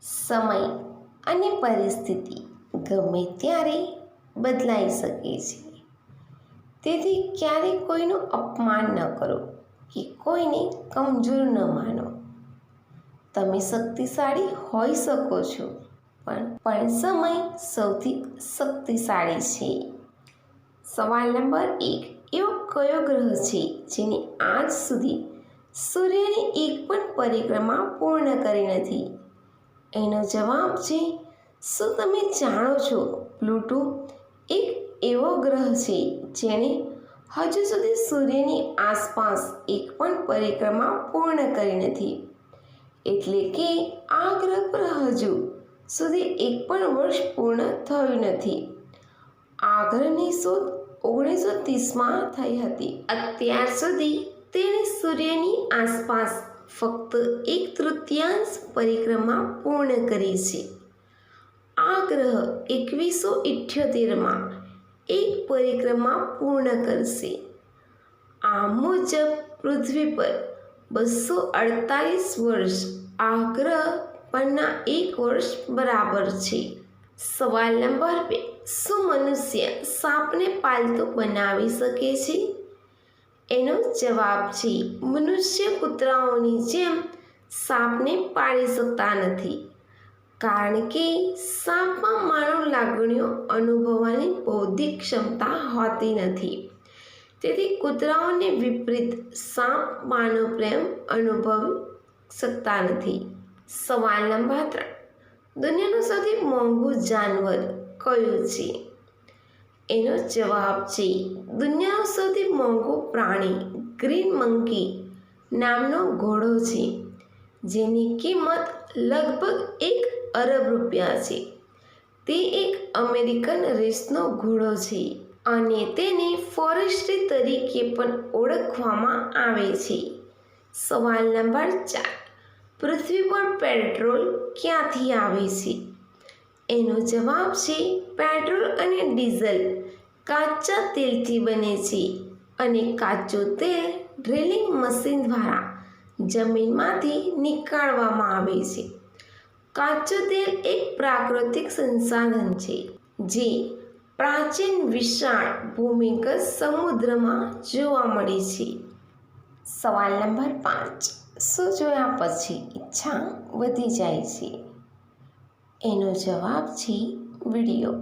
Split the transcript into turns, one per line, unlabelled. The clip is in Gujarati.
સમય અને પરિસ્થિતિ ગમે ત્યારે બદલાઈ શકે છે. તેથી ક્યારેય કોઈનું અપમાન ન કરો કે કોઈને કમજોર ન માનો. તમે શક્તિશાળી હોઈ શકો છો, પણ સમય સૌથી શક્તિશાળી છે. સવાલ નંબર 1. એવો કયો ગ્રહ છે જેને આજ સુધી સૂર્યની એક પણ પરિક્રમા પૂર્ણ કરી નથી? એનો જવાબ છે, શું તમે જાણો છો, પ્લુટો એક એવો ગ્રહ છે જેણે હજુ સુધી સૂર્યની આસપાસ એક પણ પરિક્રમા પૂર્ણ કરી નથી. એટલે કે આ ગ્રહ પર હજુ સુધી એક પણ વર્ષ પૂર્ણ થયું નથી. આ ગ્રહની શોધ 1930માં થઈ હતી. અત્યાર સુધી તેણે સૂર્યની આસપાસ ફક્ત 1/3 પરિક્રમા પૂર્ણ કરી છે. આ ગ્રહ 2178માં એક પરિક્રમા પૂર્ણ કરશે. આ મુજબ પૃથ્વી પર 248 વર્ષ આ ગ્રહ પરના એક વર્ષ બરાબર છે. સવાલ નંબર 2. શું મનુષ્ય સાપને પાલતુ બનાવી શકે છે? એનો જવાબ છે, મનુષ્ય કૂતરાઓની જેમ સાપને પાળી શકતા નથી, કારણ કે સાપમાં માનવ લાગણીઓ અનુભવવાની બૌદ્ધિક ક્ષમતા હોતી નથી. તેથી કૂતરાઓને વિપરીત સાપ માનવ પ્રેમ અનુભવી શકતા નથી. સવાલ નંબર 3. દુનિયાનું સૌથી મોંઘું જાનવર કયું છે? એનો જવાબ છે, દુનિયાનું સૌથી મોંઘું પ્રાણી ગ્રીન મંકી નામનો ઘોડો છે, જેની કિંમત લગભગ 1 અરબ રૂપિયા છે. તે એક અમેરિકન રેસનો ઘોડો છે અને તેને ફોરેસ્ટ્રી તરીકે પણ ઓળખવામાં આવે છે. સવાલ નંબર 4. પૃથ્વી પર પેટ્રોલ ક્યાંથી આવે છે? એનો જવાબ છે, પેટ્રોલ અને ડીઝલ કાચા તેલથી બને છે અને કાચું તેલ ડ્રિલિંગ મશીન દ્વારા જમીનમાંથી નીકાળવામાં આવે છે. કાચું તેલ એક પ્રાકૃતિક સંસાધન છે જે પ્રાચીન વિશાળ ભૂમિગત સમુદ્રમાં જોવા મળે છે. સવાલ નંબર 5. શું જોયા પછી ઈચ્છા વધી જાય છે? એનો જવાબ છે, વિડીયો.